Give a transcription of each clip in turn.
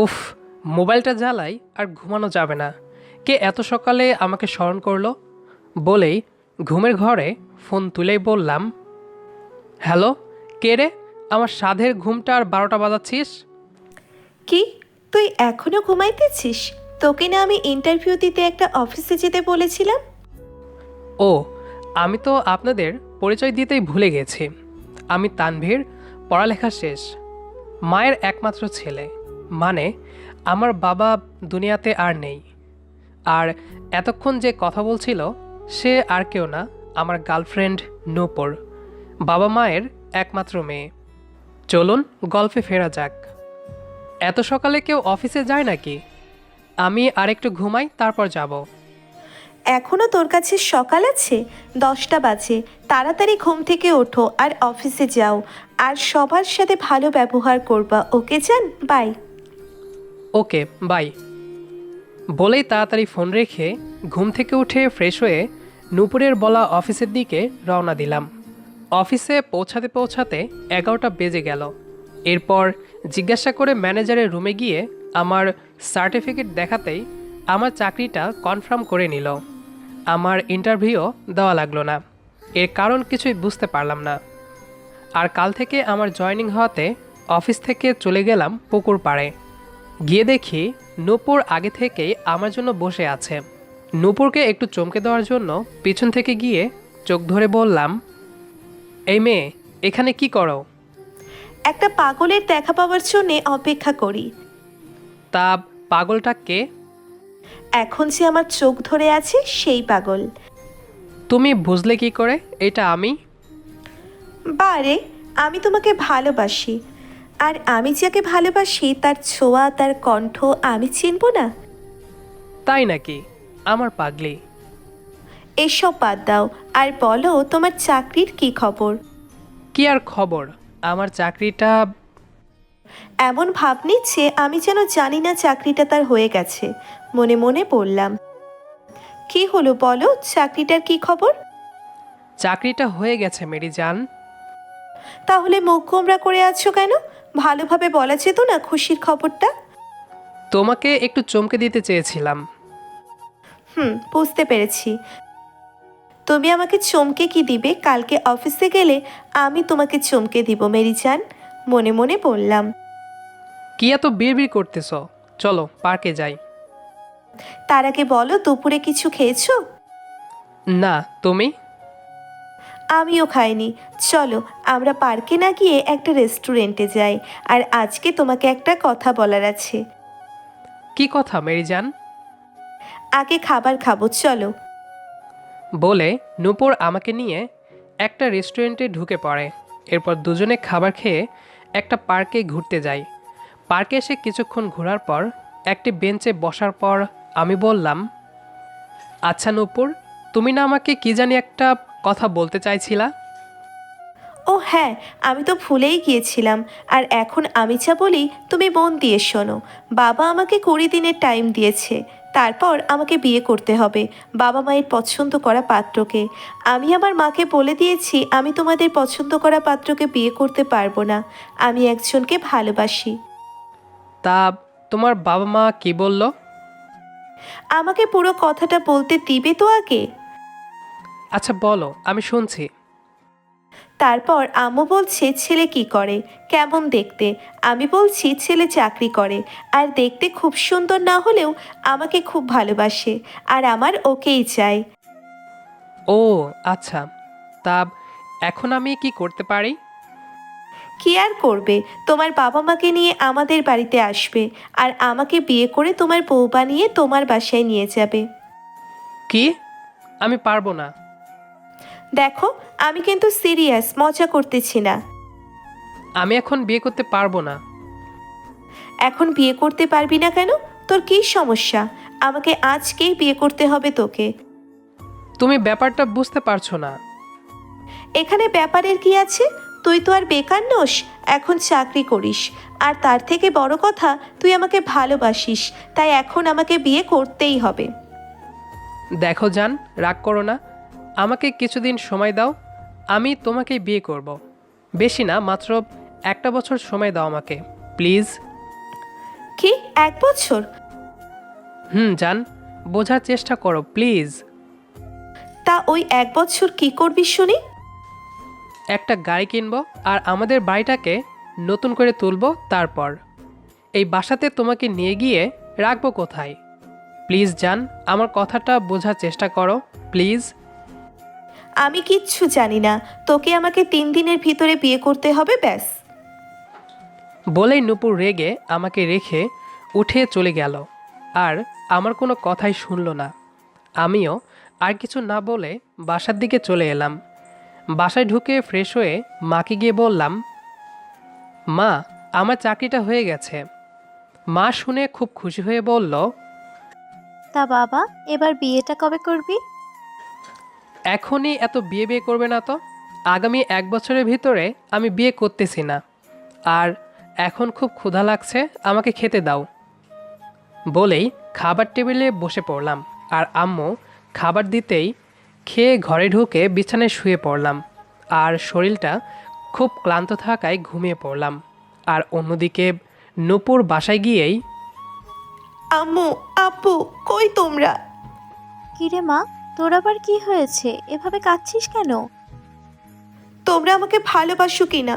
উফ, মোবাইলটা জ্বালাই আর ঘুমানো যাবে না। কে এত সকালে আমাকে স্মরণ করলো? বলেই ঘুমের ঘরে ফোন তুলেই বললাম, হ্যালো, কে রে? আমার সাধের ঘুমটা আর 12টা বাজাচ্ছিস? কি, তুই এখনো ঘুমাইতেছিস? তোকে না আমি ইন্টারভিউ দিতে একটা অফিসে যেতে বলেছিলাম। ও, আমি তো আপনাদের পরিচয় দিতেই ভুলে গেছি। আমি তানভীর, পড়ালেখা শেষ, মায়ের একমাত্র ছেলে। মানে আমার বাবা দুনিয়াতে আর নেই। আর এতক্ষণ যে কথা বলছিল সে আর কেউ না, আমার গার্লফ্রেন্ড নূপুর, বাবা মায়ের একমাত্র মেয়ে। চলুন গল্পে ফেরা যাক। এত সকালে কেউ অফিসে যায় নাকি? আমি আরেকটু ঘুমাই, তারপর যাব। এখনো তোর কাছে সকাল আছে? 10টা বাজে। তাড়াতাড়ি ঘুম থেকে ওঠো আর অফিসে যাও। আর সবার সাথে ভালো ব্যবহার করবা, ওকে জান? বাই। Okay, bye. বলেই তাড়াতাড়ি ফোন রেখে ঘুম থেকে উঠে ফ্রেশ হয়ে নূপুরের বলা অফিসের দিকে রওনা দিলাম। অফিসে পৌঁছাতে পৌঁছাতে 11টা বেজে গেল। এরপর জিজ্ঞাসা করে ম্যানেজারের রুমে গিয়ে আমার সার্টিফিকেট দেখাতেই আমার চাকরিটা কনফার্ম করে নিল। আমার ইন্টারভিউও দেওয়া লাগলো না। এর কারণ কিছুই বুঝতে পারলাম না। আর কাল থেকে আমার জয়েনিং হওয়াতে অফিস থেকে চলে গেলাম পুকুর পাড়ে। গিয়ে দেখি নূপুর আগে থেকেই আমার জন্য বসে আছে। নূপুরকে একটু চমকে দেওয়ার জন্য পিছন থেকে গিয়ে চোখ ধরে বললাম, এই মেয়ে, এখানে কি করো? একটা পাগলের দেখা পাওয়ার জন্যে অপেক্ষা করি। তা পাগলটা কে? এখন যে আমার চোখ ধরে আছে সেই পাগল। তুমি বুঝলে কি করে এটা আমি? বারে, আমি তোমাকে ভালোবাসি। আর আমি যাকে ভালোবাসি তার ছোঁয়া, তার কণ্ঠ আমি চিনব না? তাই নাকি? আমার পাগলি। এসব বাদ দাও আর বলো তোমার চাকরির কি খবর? কি আর খবর, আমার চাকরিটা। এমন ভাব নিচ্ছে আমি যেন জানি না চাকরিটা তার হয়ে গেছে। মনে মনে বললাম, কি হলো বলো, চাকরিটার কি খবর? চাকরিটা হয়ে গেছে মেরি জান। তাহলে মুখ গোমরা করে আছো কেন? ভালোভাবে বলা যেত না খুশির খবরটা? তোমাকে একটু চমকে দিতে চেয়েছিলাম। বুঝতে পেরেছি। তুমি আমাকে চমকে কি দিবে? কালকে অফিসে গেলে আমি তোমাকে চমকে দিব মেরি জান। মনে মনে বললাম। কি এত বিড়বিড় করতেছ? চলো পার্কে যাই। তার আগে বলো, দুপুরে কিছু খেয়েছো? না, তুমি? আমিও খাইনি। চলো আমরা পার্কে না গিয়ে একটা রেস্টুরেন্টে যাই। আর আজকে তোমাকে একটা কথা বলার আছে। কি কথা মেরি জান? আগে খাবার খাবো, চলো। বলে নূপুর আমাকে নিয়ে একটা রেস্টুরেন্টে ঢুকে পড়ে। এরপর দুজনে খাবার খেয়ে একটা পার্কে ঘুরতে যাই। পার্কে এসে কিছুক্ষণ ঘোরার পর একটি বেঞ্চে বসার পর আমি বললাম, আচ্ছা নূপুর, তুমি না আমাকে কি জানি একটা কথা বলতে চাইছিলা? ও হ্যাঁ, আমি তো ভুলেই গিয়েছিলাম। আর এখন আমি যা বলি তুমি মন দিয়ে শোনো। বাবা আমাকে 20 দিনের টাইম দিয়েছে। তারপর আমাকে বিয়ে করতে হবে বাবা মায়ের পছন্দ করা পাত্রকে। আমি আমার মাকে বলে দিয়েছি আমি তোমাদের পছন্দ করা পাত্রকে বিয়ে করতে পারবো না। আমি একজনকে ভালোবাসি। তা তোমার বাবা মা কি বলল? আমাকে পুরো কথাটা বলতে দিবে তো আগে? আচ্ছা বলো, আমি শুনছি। তারপর আম্মু বলছে ছেলে কি করে, কেমন দেখতে। আমি বলছি ছেলে চাকরি করে আর দেখতে খুব সুন্দর না হলেও আমাকে খুব ভালোবাসে আর আমার ওকেই চাই। ও আচ্ছা, তা এখন আমি কি করতে পারি? কি আর করবে, তোমার বাবা মাকে নিয়ে আমাদের বাড়িতে আসবে আর আমাকে বিয়ে করে তোমার বউ বানিয়ে তোমার বাসায় নিয়ে যাবে। কি? আমি পারবো না। দেখো, আমি কিন্তু সিরিয়াস, মজা করতেছি না। আমি এখন বিয়ে করতে পারবো না। এখন বিয়ে করতে পারবি না কেন? তোর কী সমস্যা? আমাকে আজকেই বিয়ে করতে হবে তোকে। তুমি ব্যাপারটা বুঝতে পারছো না। এখানে ব্যাপারের কি আছে? তুই তো আর বেকার নোস, এখন চাকরি করিস। আর তার থেকে বড় কথা, তুই আমাকে ভালোবাসিস। তাই এখন আমাকে বিয়ে করতেই হবে। দেখো জান, রাগ করো না। আমাকে কিছুদিন সময় দাও, আমি তোমাকেই বিয়ে করব। বেশি না, মাত্র একটা বছর সময় দাও আমাকে, প্লিজ। কি 1 বছর? জান, বোঝার চেষ্টা করো প্লিজ। তা ওই 1 বছর কি করবি শুনি? একটা গাড়ি কিনবো আর আমাদের বাড়িটাকে নতুন করে তুলবো। তারপর এই বাসাতে তোমাকে নিয়ে গিয়ে রাখবো কোথায়? প্লিজ জান, আমার কথাটা বোঝার চেষ্টা করো প্লিজ। আমি কিচ্ছু জানি না, তোকে আমাকে 3 দিনের ভিতরে বিয়ে করতে হবে ব্যাস। বলেই নূপুর রেগে আমাকে রেখে উঠে চলে গেল আর আমার কোনো কথাই শুনল না। আমিও আর কিছু না বলে বাসার দিকে চলে এলাম। বাসায় ঢুকে ফ্রেশ হয়ে মাকে গিয়ে বললাম, মা, আমার চাকরিটা হয়ে গেছে। মা শুনে খুব খুশি হয়ে বলল, তা বাবা, এবার বিয়েটা কবে করবি? এখনই এত বিয়ে বিয়ে করবে না তো। আগামী 1 বছরের ভিতরে আমি বিয়ে করতেছি না। আর এখন খুব ক্ষুধা লাগছে, আমাকে খেতে দাও। বলেই খাবার টেবিলে বসে পড়লাম আর আম্মু খাবার দিতেই খেয়ে ঘরে ঢুকে বিছানায় শুয়ে পড়লাম আর শরীরটা খুব ক্লান্ত থাকায় ঘুমিয়ে পড়লাম। আর অন্যদিকে নূপুর বাসায় গিয়েই, আম্মু, আব্বু, কই তোমরা? কিরে মা, তোর আবার কি হয়েছে? এভাবে কাঁদছিস কেন? তোমরা আমাকে ভালোবাসো কিনা?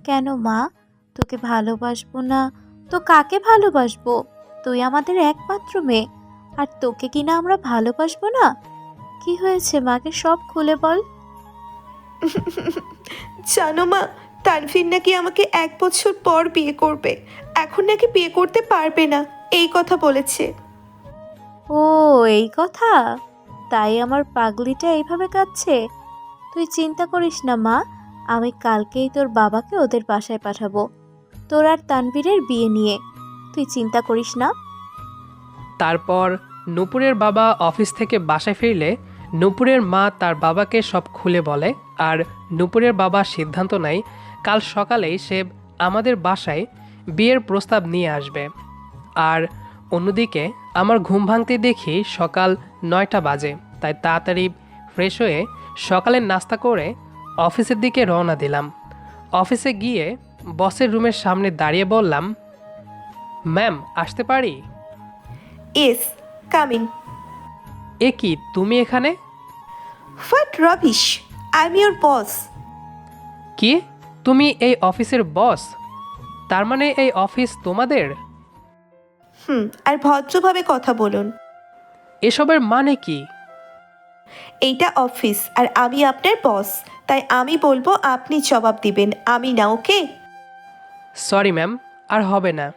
কেন মা, তোকে ভালোবাসবো না তো কাকে ভালোবাসবো? তুই আমাদের একমাত্র মেয়ে, আর তোকে কিনা আমরা ভালোবাসবো না? কি হয়েছে মাকে সব খুলে বল। জানো মা, তানভীর নাকি আমাকে 1 বছর পর বিয়ে করবে। এখন নাকি বিয়ে করতে পারবে না, এই কথা বলেছে। ও, এই কথা? তাই আমার পাগলিটা এইভাবে কাঁদছে। তুই চিন্তা করিস না মা, আমি কালকেই তোর বাবাকে ওদের বাসায় পাঠাবো তোর আর তানভীরের বিয়ে নিয়ে। তুই চিন্তা করিস না। তারপর নূপুরের বাবা অফিস থেকে বাসায় ফিরলে নূপুরের মা তার বাবাকে সব খুলে বলে আর নূপুরের বাবা সিদ্ধান্ত নেয় কাল সকালেই সে আমাদের বাসায় বিয়ের প্রস্তাব নিয়ে আসবে। আর অন্যদিকে আমার ঘুম ভাঙতে দেখি সকাল 9টা বাজে। তাই তাড়াতাড়ি ফ্রেশ হয়ে সকালের নাস্তা করে অফিসের দিকে রওনা দিলাম। অফিসে গিয়ে বসের রুমের সামনে দাঁড়িয়ে বললাম, ম্যাম, আসতে পারি? Yes, coming. এ কি, তুমি এখানে? What rubbish, I am your boss. কি, তুমি এই অফিসের বস? তার মানে এই অফিস তোমাদের? আর ভদ্রভাবে কথা বলুন। এসবের মানে কি? এইটা অফিস আর আমি আপনার বস, তাই আমি বলবো আপনি জবাব দিবেন, আমি না, ওকে? সরি ম্যাম, আর হবে না।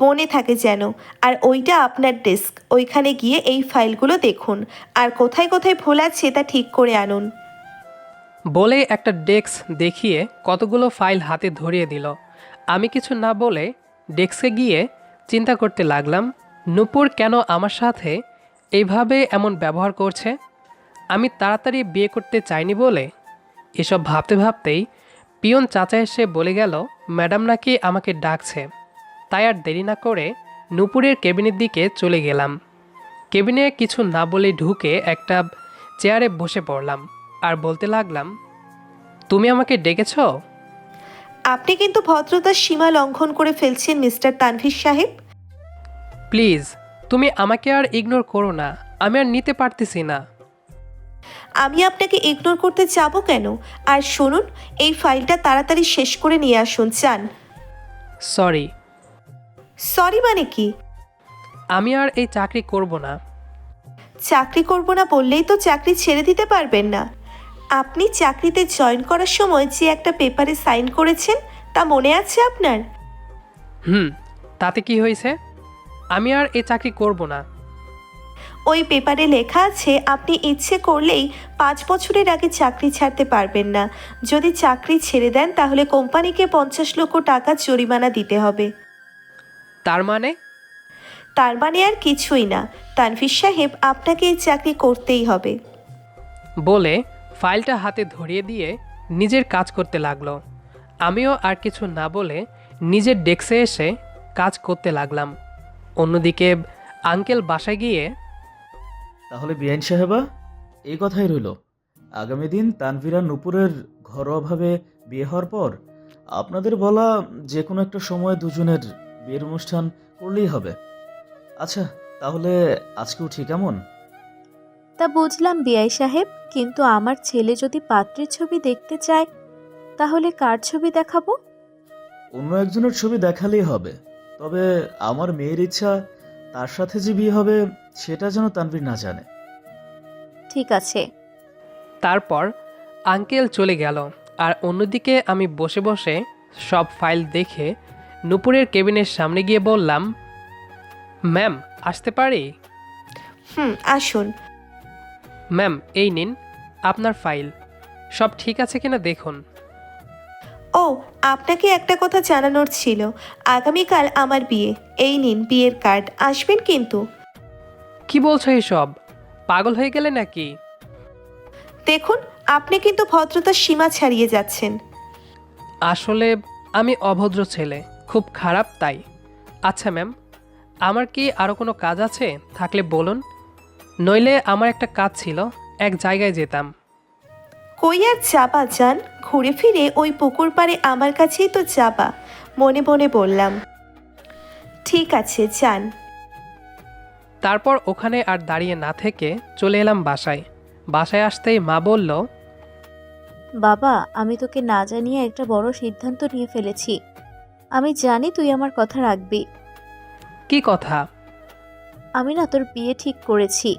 মনে থাকে যেন। আর ওইটা আপনার ডেস্ক, ওইখানে গিয়ে এই ফাইলগুলো দেখুন আর কোথায় কোথায় ভুল আছে তা ঠিক করে আনুন। বলে একটা ডেস্ক দেখিয়ে কতগুলো ফাইল হাতে ধরিয়ে দিল। আমি কিছু না বলে ডেস্কে গিয়ে চিন্তা করতে লাগলাম, নূপুর কেন আমার সাথে এইভাবে এমন ব্যবহার করছে? আমি তাড়াতাড়ি বিয়ে করতে চাইনি বলে? এসব ভাবতে ভাবতেই পিয়ন চাচা এসে বলে গেল, ম্যাডাম নাকি আমাকে ডাকছে। তাই আর দেরি না করে নূপুরের কেবিনের দিকে চলে গেলাম। কেবিনে কিছু না বলে ঢুকে একটা চেয়ারে বসে পড়লাম আর বলতে লাগলাম, তুমি আমাকে ডেকেছ? আপনি কিন্তু ভদ্রতার সীমা লঙ্ঘন করে ফেলছেন মিস্টার তানভীর সাহেব। প্লিজ, তুমি আমাকে আর ইগনোর করো না, আমি আর নিতে পারতেছি না। আমি আপনাকে ইগনোর করতে যাব কেন? আর শুনুন, এই ফাইলটা তাড়াতাড়ি শেষ করে নিয়ে আসুন, চান। সরি। সরি মানে কি? আমি আর এই চাকরি করব না। চাকরি করব না বললেই তো চাকরি ছেড়ে দিতে পারবেন না। আপনি চাকরিতে জয়েন করার সময় যে একটা পেপারে সাইন করেছেন, তা মনে আছে আপনার? তাতে কি হয়েছে? আমি আর এই চাকরি করব না। ওই পেপারে লেখা আছে আপনি ইচ্ছে করলেই 5 বছরের আগে চাকরি ছাড়তে পারবেন না। যদি চাকরি ছেড়ে দেন তাহলে কোম্পানিকে 50 লক্ষ টাকা জরিমানা দিতে হবে। তার মানে? তার মানে আর কিছুই না, তানভীর সাহেব, আপনাকে এই চাকরি করতেই হবে। বলে ফাইলটা হাতে ধরিয়ে দিয়ে নিজের কাজ করতে লাগলো। আমিও আর কিছু না বলে নিজের ডেস্কে এসে কাজ করতে লাগলাম। অন্যদিকে আঙ্কেল বাসায় গিয়ে, তাহলে বিআইন সাহেবা, এই কথাই রইল। আগামী দিন তানভীর আর নূপুরের ঘরোয়াভাবে বিয়ে হওয়ার পর আপনাদের বলা যে কোনো একটা সময় দুজনের বিয়ের অনুষ্ঠান করলেই হবে। আচ্ছা, তাহলে আজকে উঠি কেমন? তা বুঝলাম বিআই সাহেব, কিন্তু আমার ছেলে যদি পাত্রীর ছবি দেখতে চায় তাহলে কার ছবি দেখাবো? অন্য একজনের ছবি দেখালেই হবে। তবে আমার মেয়ের ইচ্ছা তার সাথে যে বিয়ে হবে সেটা যেন তানভীর না জানে। ঠিক আছে। তারপর আঙ্কেল চলে গেল, আর অন্যদিকে আমি বসে বসে সব ফাইল দেখে নূপুরের কেবিনের সামনে গিয়ে বললাম, ম্যাম আসতে পারি? আসুন। ম্যাম এই নিন আপনার ফাইল, সব ঠিক আছে কিনা দেখুন। ও, আপনাকে একটা কথা জানানোর ছিল। আগামীকাল আমার বিয়ে। এই নিন বিয়ের কার্ড, আসবেন কিন্তু। কি বলছো এসব? পাগল হয়ে গেলে নাকি? দেখুন, আপনি কিন্তু ভদ্রতার সীমা ছাড়িয়ে যাচ্ছেন। আসলে আমি অভদ্র ছেলে, খুব খারাপ তাই। আচ্ছা ম্যাম, আমার কি আরও কোনো কাজ আছে? থাকলে বলুন, নইলে আমার একটা কাজ ছিল, এক জায়গায় যেতাম। কই আর যাবা যান, ঘুরে ফিরে ওই পুকুর পাড়ে আমার কাছেই তো যাবা। মনে মনে বললাম, ঠিক আছে যান। তারপর ওখানে আর দাঁড়িয়ে না থেকে চলে এলাম বাসায়। বাসায় আসতেই মা বলল, বাবা, আমি তোকে না জানিয়ে একটা বড় সিদ্ধান্ত নিয়ে ফেলেছি। আমি জানি তুই আমার কথা রাখবি। কি কথা? আমি না তোর বিয়ে ঠিক করেছি।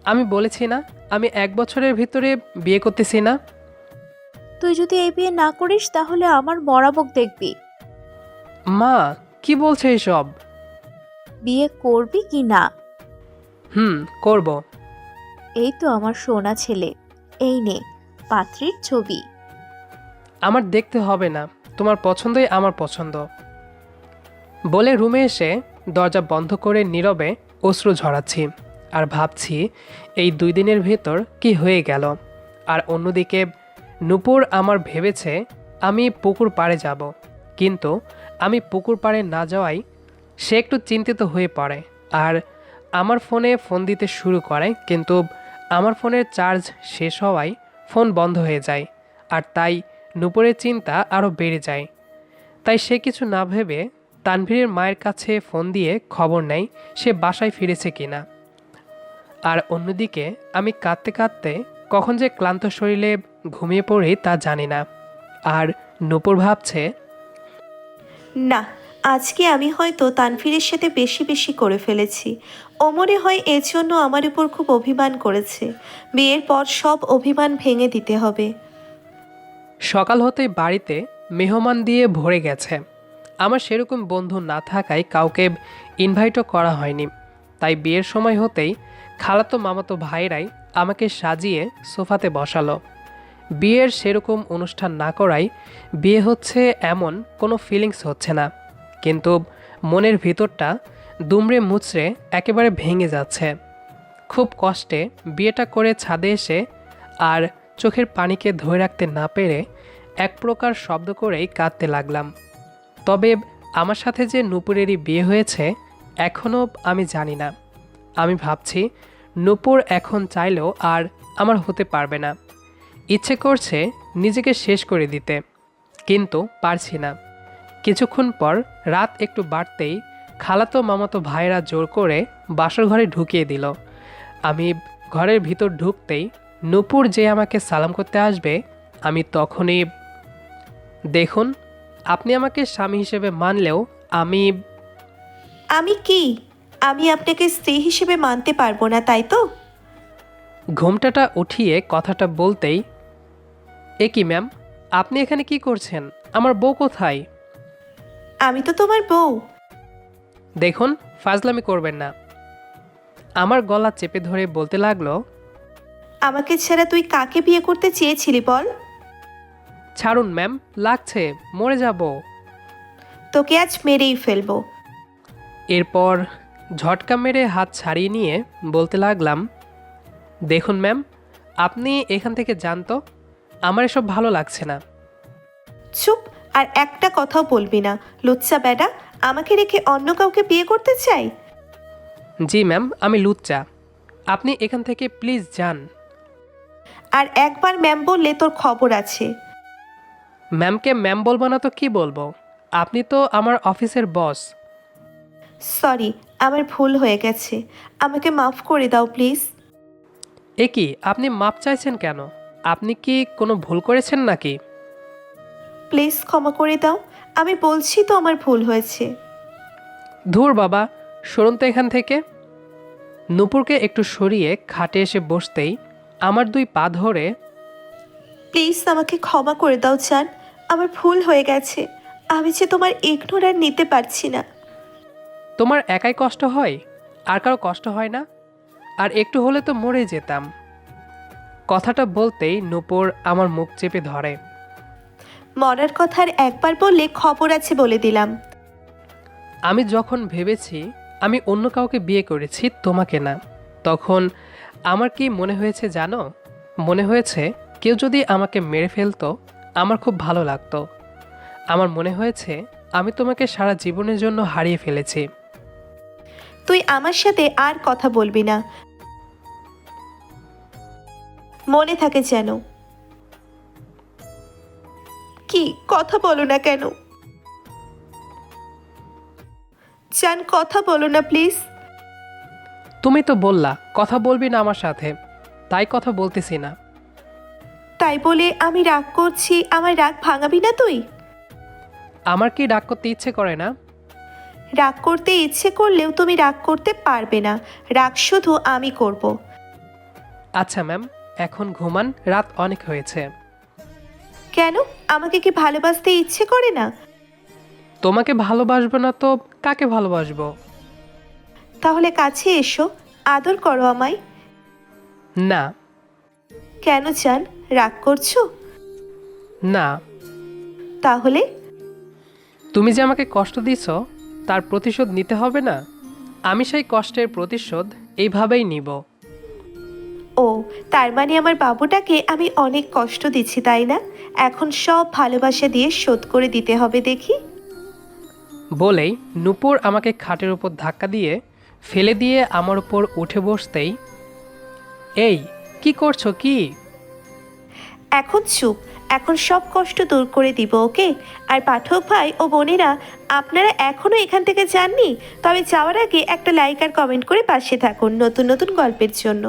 আমি বলেছি না আমি 1 বছরের ভিতরে বিয়ে করতেছি না? তুই যদি এই বিয়ে না করিস তাহলে আমার মরাবক দেখবি। মা কি বলছে এসব? বিয়ে করবি কি না? করব। এই তো আমার সোনা ছেলে, এই নে পাত্রীর ছবি। আমার দেখতে হবে না, তোমার পছন্দই আমার পছন্দ। বলে রুমে এসে দরজা বন্ধ করে নীরবে অশ্রু ঝরাচ্ছি আর ভাবছি এই 2 দিনের ভেতর কি হয়ে গেল। আর অন্যদিকে নূপুর আমার ভেবেছে আমি পুকুর পাড়ে যাব, কিন্তু আমি পুকুর পাড়ে না যাওয়ায় সে একটু চিন্তিত হয়ে পড়ে আর আমার ফোনে ফোন দিতে শুরু করে, কিন্তু আমার ফোনের চার্জ শেষ হওয়ায় ফোন বন্ধ হয়ে যায়। আর তাই নূপুরের চিন্তা আরও বেড়ে যায়। তাই সে কিছু না ভেবে তানভীরের মায়ের কাছে ফোন দিয়ে খবর নেয় সে বাসায় ফিরেছে কিনা। আর অন্যদিকে আমি কাঁদতে কাঁদতে কখন যে ক্লান্ত শরীরে ঘুমিয়ে পড়ি তা জানি না। আর নূপুর ভাবছে, না, আজকে আমি হয়তো তানভীরের সাথে বেশি বেশি করে ফেলেছি। ও মনে হয় এর জন্য আমার উপর খুব অভিমান করেছে। বিয়ের পর সব অভিমান ভেঙে দিতে হবে। সকাল হতেই বাড়িতে মেহমান দিয়ে ভরে গেছে। আমার সেরকম বন্ধু না থাকায় কাউকে ইনভাইটও করা হয়নি। তাই বিয়ের সময় হতেই খালাতো মামাতো ভাইরাই আমাকে সাজিয়ে সোফাতে বসালো। বিয়ের সেরকম অনুষ্ঠান না করায় বিয়ে হচ্ছে এমন কোনো ফিলিংস হচ্ছে না, কিন্তু মনের ভিতরটা দুমড়ে মুচড়ে একেবারে ভেঙে যাচ্ছে। খুব কষ্টে বিয়েটা করে ছাদে এসে আর চোখের পানিকে ধরে রাখতে না পেরে এক প্রকার শব্দ করেই কাঁদতে লাগলাম। তবে আমার সাথে যে নূপুরেরই বিয়ে হয়েছে এখনও আমি জানি না। আমি ভাবছি নূপুর এখন চাইলেও আর আমার হতে পারবে না। ইচ্ছে করছে নিজেকে শেষ করে দিতে, কিন্তু পারছি না। কিছুক্ষণ পর রাত একটু বাড়তেই খালাতো মামাতো ভাইরা জোর করে বাসর ঘরে ঢুকিয়ে দিল। আমি ঘরের ভিতর ঢুকতেই নূপুর যে আমাকে সালাম করতে আসবে, আমি তখনই, দেখুন আপনি আমাকে স্বামী হিসেবে মানলেও আমি আমি কি? আমি আপনাকে স্ত্রী হিসেবে মানতে পারবো না, তাই তো? ঘোমটাটা উঠিয়ে কথাটা বলতেই, এ কি ম্যাম, আপনি এখানে কি করছেন? আমার বউ কোথায়? আমি তো তোমার বউ। দেখুন ফাজলামি করবেন না। আমার গলা চেপে ধরে বলতে লাগলো, আমাকে ছাড়া তুই কাকে বিয়ে করতে চেয়েছিলি বল? ছাড়ুন ম্যাম, লাগছে, মরে যাব। তোকে আজ মেরেই ফেলবো। এরপর ঝটকা মেরে হাত ছাড়িয়ে নিয়ে বলতে লাগলাম, দেখুন ম্যাম, আপনি এখান থেকে যান তো, আমার এসব ভালো লাগছে না। চুপ, আর একটা কথাও বলবি না। লুচ্চা বেডা, আমাকে রেখে অন্য কাউকে বিয়ে করতে চাই? জি ম্যাম, আমি লুচ্চা, আপনি এখান থেকে প্লিজ যান। আর একবার ম্যাম বললে তোর খবর আছে। ম্যামকে ম্যাম বলবো না তো কি বলবো? আপনি তো আমার অফিসের বস। সরি, আমার ভুল হয়ে গেছে, আমাকে মাফ করে দাও প্লিজ। এ কি, আপনি মাপ চাইছেন কেন? আপনি কি কোনো ভুল করেছেন নাকি? প্লিজ ক্ষমা করে দাও, আমি বলছি তো আমার ভুল হয়েছে। ধুর বাবা, সরুন তো এখান থেকে। নূপুরকে একটু সরিয়ে খাটে এসে বসতেই আমার দুই পা ধরে, প্লিজ আমাকে ক্ষমা করে দাও জান, আমার ভুল হয়ে গেছে। আমি যে তোমার ইগনোর আর নিতে পারছি না। তোমার একাই কষ্ট হয়, আর কারো কষ্ট হয় না? আর একটু হলে তো মরে যেতাম। কথাটা বলতেই নূপুর আমার মুখ চেপে ধরে। মরার কথা আর একবার বললে খবর আছে বলে দিলাম। আমি যখন ভেবেছি আমি অন্য কাউকে বিয়ে করেছি, তোমাকে না, তখন আমার কি মনে হয়েছে জানো? মনে হয়েছে কেউ যদি আমাকে মেরে ফেলতো আমার খুব ভালো লাগতো। আমার মনে হয়েছে আমি তোমাকে সারা জীবনের জন্য হারিয়ে ফেলেছি। তুই আমার সাথে আর কথা বলবি না, মনে থাকে যেন। কি কথা বলো না কেন জান, কথা বলো না প্লিজ। তুমি তো বললা কথা বলবি না আমার সাথে, তাই কথা বলতেছি না। তাই বলে আমি রাগ করছি, আমার রাগ ভাঙাবি না তুই? আমার কি রাগ করতে ইচ্ছে করে না? রাগ করতে ইচ্ছে করলেও তুমি রাগ করতে পারবে না, রাগ শুধু আমি করব। আচ্ছা ম্যাম, এখন ঘুমান, রাত অনেক হয়েছে। কেন, আমাকে কি ভালোবাসতে ইচ্ছে করে না? তোমাকে ভালোবাসবো না তো কাকে ভালোবাসবো? তাহলে কাছে এসো, আদর করো আমায়। না। কেন জান, রাগ করছো? না। তাহলে? তুমি যে আমাকে কষ্ট দিছ তার প্রতিশোধ নিতে হবে না? আমি সেই কষ্টের প্রতিশোধ এইভাবেই নিব। ও, তার মানে আমার বাবুটাকে আমি অনেক কষ্ট দিচ্ছি তাই না? এখন সব ভালোবাসা দিয়ে শোধ করে দিতে হবে দেখি। বলেই নূপুর আমাকে খাটের উপর ধাক্কা দিয়ে ফেলে দিয়ে আমার উপর উঠে বসতেই, এই কি করছো কি? এখন চুপ, এখন সব কষ্ট দূর করে দিব, ওকে? আর পাঠক ভাই ও বোনেরা, আপনারা এখনও এখান থেকে যাননি? তবে যাওয়ার আগে একটা লাইক আর কমেন্ট করে পাশে থাকুন নতুন নতুন গল্পের জন্য।